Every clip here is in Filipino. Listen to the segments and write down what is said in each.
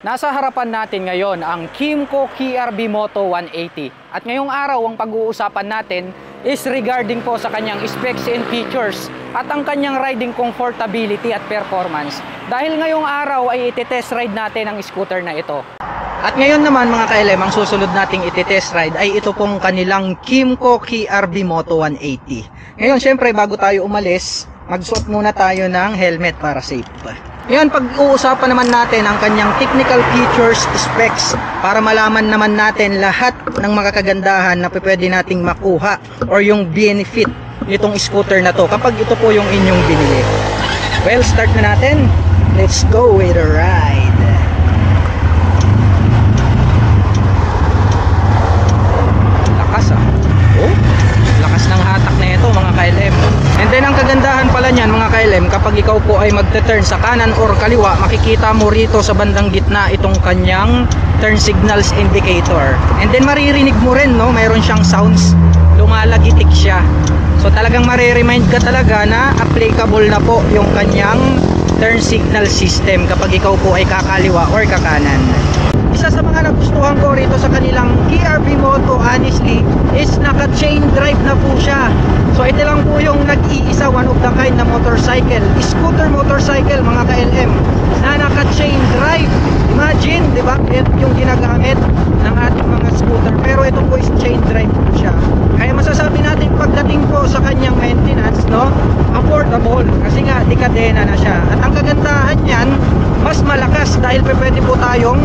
Nasa harapan natin ngayon ang Kymco KRB Moto 180. At ngayong araw ang pag-uusapan natin is regarding po sa kanyang specs and features at ang kanyang riding comfortability at performance. Dahil ngayong araw ay iti-test ride natin ang scooter na ito. At ngayon naman mga ka-LM, ang susunod nating iti-test ride ay ito pong kanilang Kymco KRB Moto 180. Ngayon syempre bago tayo umalis, magsuot muna tayo ng helmet para safe. Ngayon, pag-uusapan naman natin ang kanyang technical features, specs, para malaman naman natin lahat ng mga kagandahan na pwede nating makuha or yung benefit nitong scooter na to kapag ito po yung inyong binili. Well, start na natin. Let's go with the ride. Lakas oh, lakas ng hatak na ito mga ka-LM. And then ang kagandahan pala niyan mga ka-LM, kapag ikaw po ay magte-turn sa kanan or kaliwa, makikita mo rito sa bandang gitna itong kanyang turn signals indicator. And then maririnig mo rin, no, mayroon siyang sounds, lumalagitik siya. So talagang mariremind ka talaga na applicable na po yung kanyang turn signal system kapag ikaw po ay kakaliwa or kakanan. Isa sa mga nagustuhan ko rito sa kanilang KRB Moto honestly is naka-chain drive na po siya. So ito lang po yung nag-iisa, one of the kind na motorcycle, scooter motorcycle mga ka-LM, na naka-chain drive. Imagine, di ba? Ito yung ginagamit ng ating mga scooter, pero ito po is chain drive po siya. Kaya masasabi natin pagdating po sa kanyang maintenance, no, affordable kasi nga dekadena na siya. At ang kagandahan niyan, mas malakas dahil pwede po tayong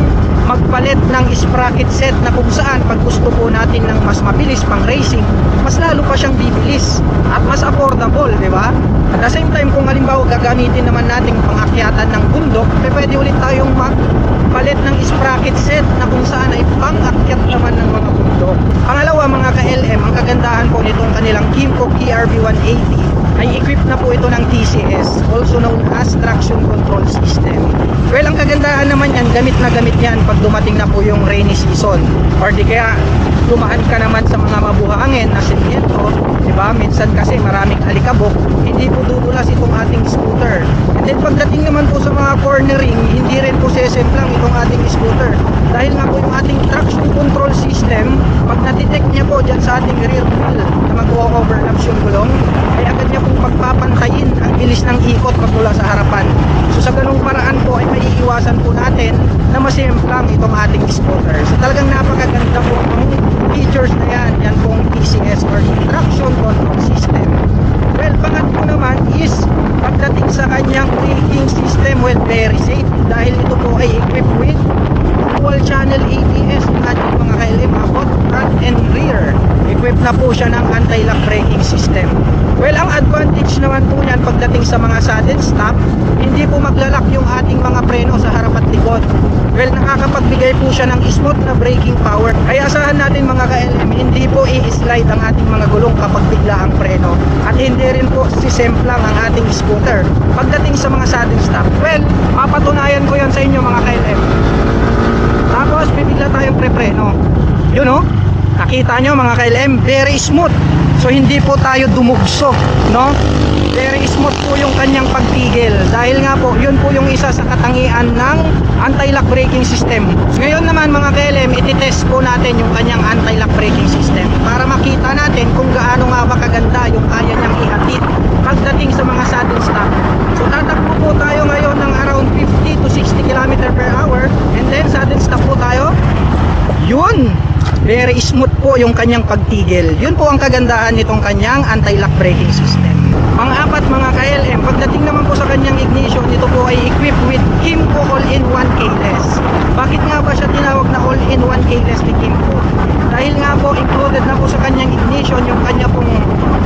magpalit ng sprocket set na kung saan pag gusto po natin ng mas mabilis pang racing, mas lalo pa siyang bibilis at mas affordable, di ba? At the same time, kung halimbawa gagamitin naman natin pangakyatan ng bundok, pwede ulit tayong magpalit ng sprocket set na kung saan ay pangakyat naman ng mga bundok. Pangalawa mga ka-LM, ang kagandahan po nitong kanilang Kymco KRB 180 ay equipped na po ito ng TCS, also known as Traction Control System. Well, ang kagandahan naman yan, gamit na gamit yan pag dumating na po yung rainy season, or di kaya dumaan ka naman sa mga mabuhangin na semyento, di ba? Minsan kasi maraming alikabok, hindi po dudulas itong ating scooter. And then pagdating naman po sa mga cornering, hindi rin po sesemplang itong ating scooter. Dahil nga po yung ating traction control system, pag na-detect niya po dyan sa ating rear wheel na mag-overlaps yung gulong, ay agad niya pong pagpapantayin ang bilis ng ikot pagmula sa harapan. So sa ganung paraan po ay maiiwasan po natin na masemplang itong ating scooter. So talagang napakaganda po ang features na yan. Yan pong TCS or Traction Control System. Well, pangatlo naman is pagdating sa kanyang braking system, well, very safe dahil ito po ay equipped with dual channel ABS ng ating mga ka-LM, both front and rear. Equipped na po siya ng anti-lock braking system. Well, ang advantage naman po niyan pagdating sa mga sudden stop, hindi po maglalak yung ating mga preno sa harap at likod. Well, nakakapagbigay po siya ng smooth na braking power. Kaya asahan natin mga ka-LM, hindi po i-slide ang ating mga gulong kapag bigla ang preno. At hindi rin po sisemplang ang ating scooter pagdating sa mga sudden stop. Well, mapatunayan ko yan sa inyo mga ka-LM. Tapos bibigla tayong pre-preno. Yun o, nakita nyo mga ka-LM, very smooth. So hindi po tayo dumugso, no? Very smooth po yung kanyang pagpigil. Dahil nga po, yun po yung isa sa katangian ng anti-lock braking system. Ngayon naman mga ka-LM, ititest po natin yung kanyang anti-lock braking system para makita natin kung gaano nga ba kaganda yung kaya niyang ihatid pagdating sa mga sudden stop. So tatakbo po tayo ngayon ng around 50 to 60 km per hour, and then sudden stop po tayo. Yun! Very smooth po yung kanyang pagtigil. Yun po ang kagandahan nitong kanyang anti-lock braking system. Pang-apat mga ka-LM, pagdating naman po sa kanyang ignition, ito po ay equipped with Kymco All-in-One Keyless. Bakit nga ba siya tinawag na All-in-One Keyless ni Kymco? Dahil nga po included na po sa kanyang ignition yung kanya pong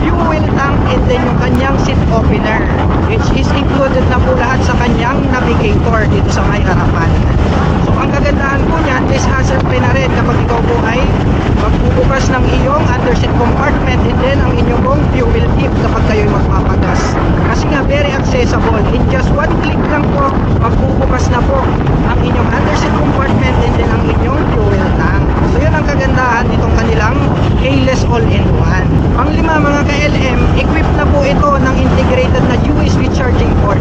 fuel tank and then yung kanyang seat opener, which is included na po lahat sa kanyang navigator dito sa may harapan. So ang kagandahan po niyan is hassle-free na rin kapag ikaw po ay magbubukas ng iyong underseat compartment and then ang inyong pong fuel tip kapag kayo'y magpapagas. Kasi nga very accessible. In just one click lang po, magbubukas na po ang inyong underseat compartment and then ang inyong fuel tank. So yun ang kagandahan nitong kanilang keyless all-in-one. Panglima mga ka-LM, equipped na po ito ng integrated na USB charging port.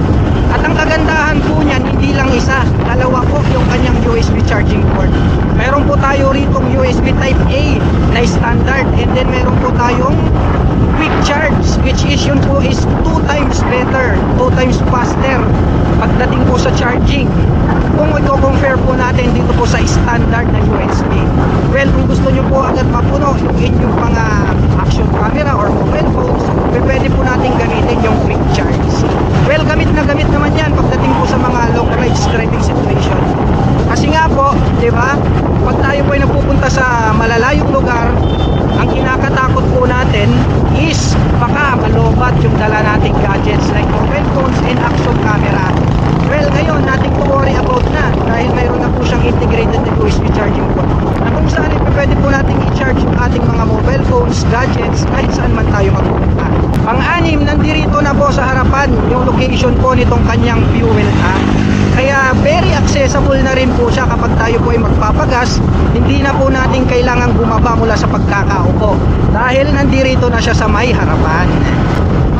At ang kagandahan po niyan, hindi lang isa, dalawa po yung kanyang USB USB charging port. Meron po tayo ritong USB Type A na standard, and then meron po tayong quick charge, which is yun po is 2 times better, 2 times faster pagdating po sa charging kung i-compare po natin dito po sa standard na USB. Well, kung gusto nyo po agad mapuno yung inyong mga action camera or mobile phones, pwede po natin gamitin yung quick charge. Well, gamit na gamit naman yan pagdating po sa mga long ride driving situation. Kasi nga po, di ba, pag tayo po ay napupunta sa malalayong lugar, ang kinakatakot po natin is baka malobat yung dala nating gadgets like mobile phones and action camera. Well, ngayon, nating to worry about na dahil mayroon na po siyang integrated na USB charging port na kung saan pwede po nating i-charge yung ating mga mobile phones, gadgets, kahit saan man tayo magpupunta. Pang-anim, nandirito na po sa harapan yung location po nitong kanyang fuel tank. Kaya very accessible na rin po siya kapag tayo po ay magpapagas. Hindi na po natin kailangang bumaba mula sa pagkakaupo dahil nandirito na siya sa may harapan.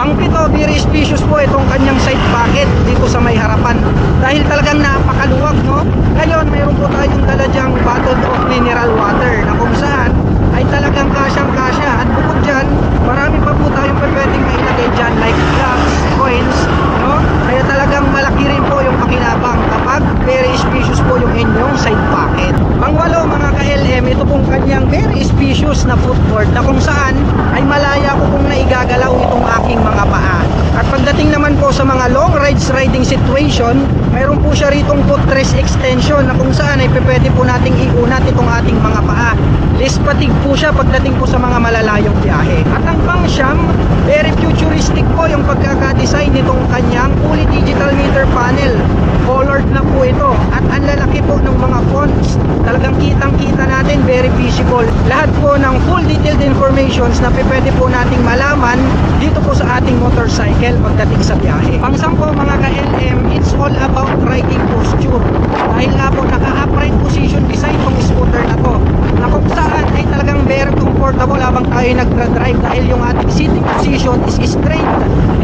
Ang pito, very spacious po itong kanyang side pocket dito sa may harapan dahil talagang napakaluwag, no? Ngayon, mayroon po tayong dala dyang bottle of mineral water na kung saan ay talagang kasyang-kasya, at bukod dyan, marami pa po tayong pwedeng mailagay dyan like gloves, coins, no? Kaya talagang malaki rin po yung pakinabang kapag very spacious po yung inyong side pocket. Pangwalo, mga ka-LM, ito pong kanyang very spacious na footboard na kung saan ay malaya ko kung naigagalaw itong aking mga paa. At pagdating naman po sa mga long rides riding situation, mayroon po siya ritong footrest extension na kung saan ay pwede po nating iunat itong ating mga paa. Less fatigue po siya pagdating po sa mga malalayong biyahe. At ang pang-siyam, very futuristic po yung pagkaka-design nitong kanyang fully digital meter panel. Colored na po ito at ang lalaki po ng mga fonts. Talagang kitang-kita natin, very visible. Lahat po ng full detailed informations na pwede po nating malaman dito po sa ating motorcycle pagdating sa biyahe. Pang-sampo, mga ka-LM, it's all about riding posture. Dahil nga po naka-upright position design tong scooter na to, na kung saan ay talagang very comfortable habang tayo nagdra-drive dahil yung ating sitting position is straight,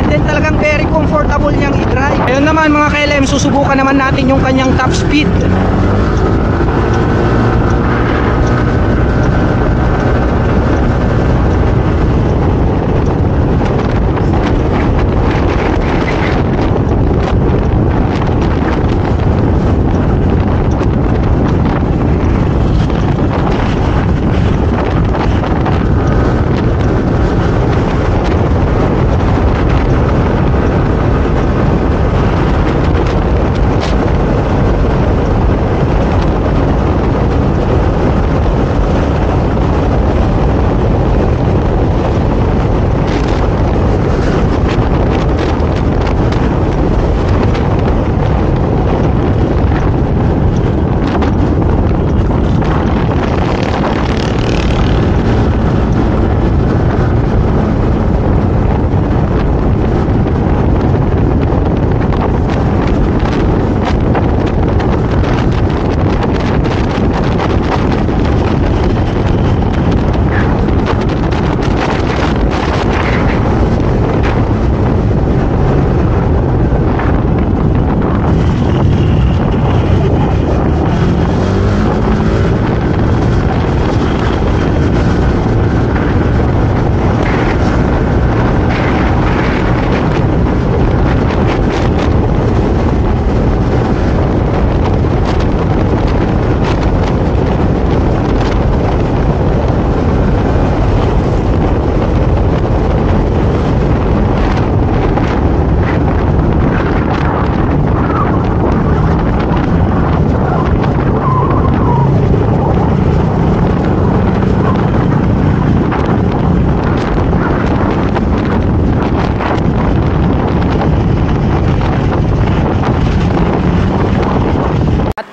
and then talagang very comfortable niyang i-drive. Ayun naman, mga ka-LM, susubukan naman natin yung kanyang top speed.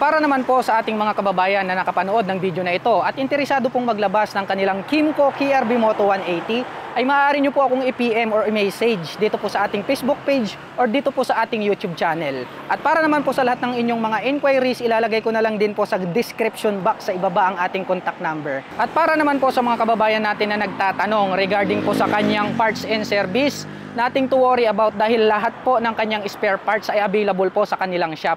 Para naman po sa ating mga kababayan na nakapanood ng video na ito at interesado pong maglabas ng kanilang Kymco KRB Moto 180, ay maaari nyo po akong i-PM or i-message dito po sa ating Facebook page or dito po sa ating YouTube channel. At para naman po sa lahat ng inyong mga inquiries, ilalagay ko na lang din po sa description box sa ibaba ang ating contact number. At para naman po sa mga kababayan natin na nagtatanong regarding po sa kanyang parts and service, nothing to worry about dahil lahat po ng kanyang spare parts ay available po sa kanilang shop.